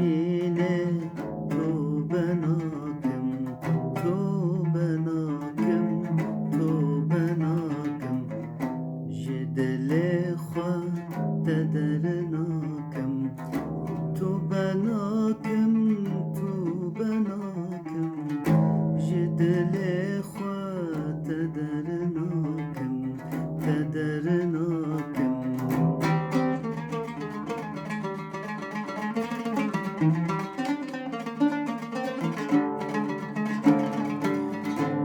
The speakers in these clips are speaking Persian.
derine تو بناکم تو بناکم تو بناکم جدل خود درناکم تو بناکم تو بناکم جدل خود درناکم درناکم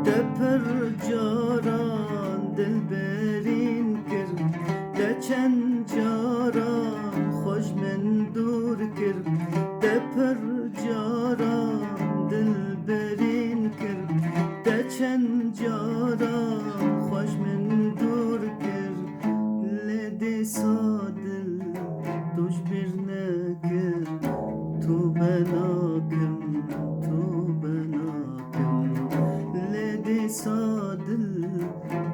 دپر جاران دل برین کرد دچن جاران خوش من دور کرد دپر جاران دل برین کرد دچن جاران خوش من دور کرد لدی سادل دوش بیر نکرد تو بناکم تو بناکم لدی سادل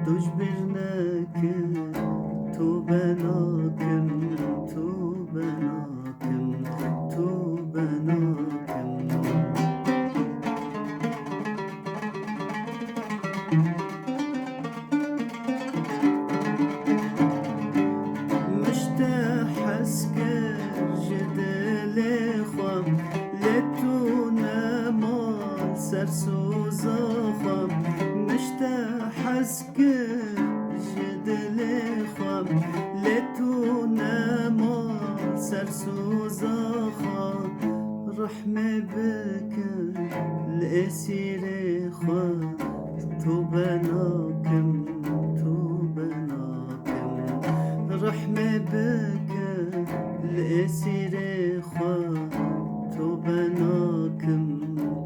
دوش بیر نکرد تو بناکم تو بناکم تو بناکم حسكر جدل خوام لتو نمال سرسوز خوام حسكر جدل خوام لتو نمال سرسوز خوام رحمة بك الأسير خوام تو بناكم تو بناكم رحمة بك الأسير خواه تو بناكم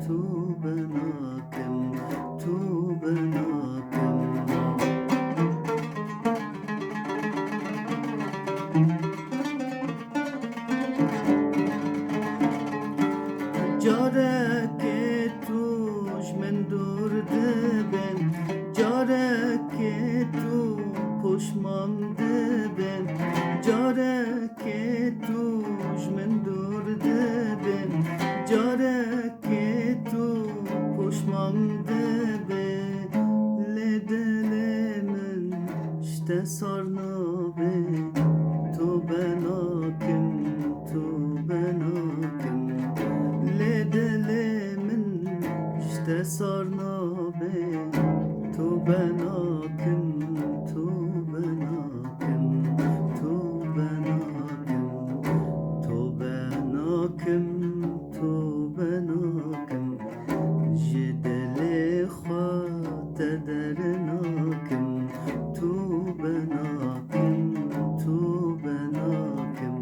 تو بناكم تو بناكم جارك توش من دور دبن جارك تو پشمام دبن جارك توش من دور دبن جارك تو پشمام دبن لدل من شته سارنابه تو بناكم تو بناكم لدل من شته سارنابه تو بناكم تو بناكم تو بناكم تو بناكم تو بناكم جدل خات درناكم تو بناكم تو بناكم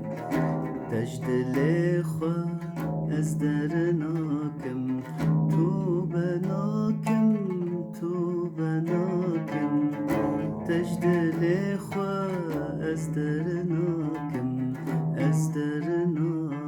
تجدل خات از درناكم تو بناكم تو بناكم تجدل خوا از درناكم از درناكم